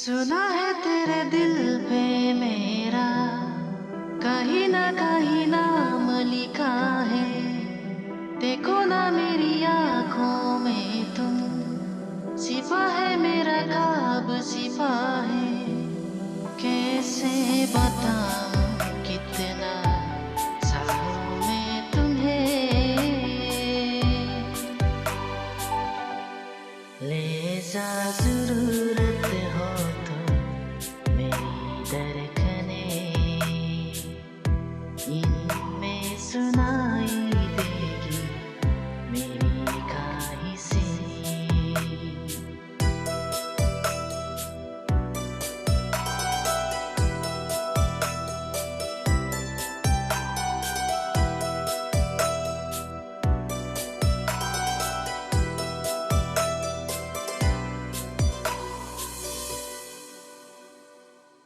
सुना है तेरे दिल पे मेरा कहीं ना कहीं नाम लिखा है। देखो ना मेरी आंखों में तुम, सिपा है मेरा ख्वाब सिपा है। कैसे बताऊं कितना चाहूं मैं तुम्हें, ले जा जरूरत हो तो मेरी धड़कने इनमें सुनाई देगी मेरी ख्वाहिशें।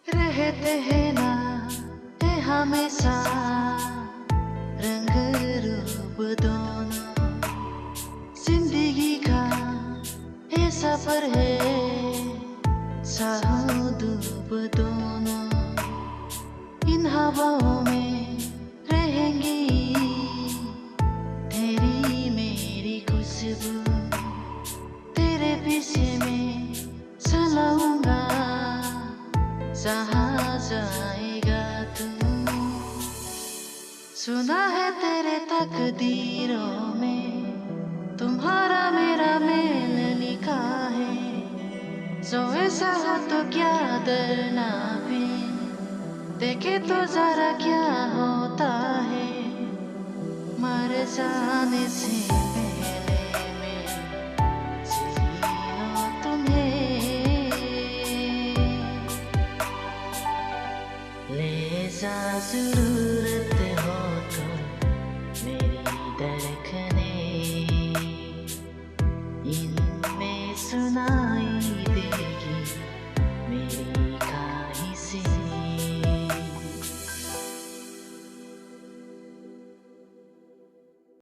रहते हैं ना है हमेशा रंग रूप दोनों, जिंदगी का ये सफर है साहों धूप दोनों। इन हवाओं में रहेंगी तेरी मेरी खुशबू, तेरे पीछे में चलाऊंगा जहाँ जाएगा तू। सुना है तेरे तकदीरों में तुम्हारा मेरा मेल लिखा है। जो ऐसा हो तो क्या डरना फिर, देखे तो जरा क्या होता है। मर जाने से पहले मैं जी लूं तुम्हें, ले जा जरूरत हो तो मेरी धड़कने इनमें सुना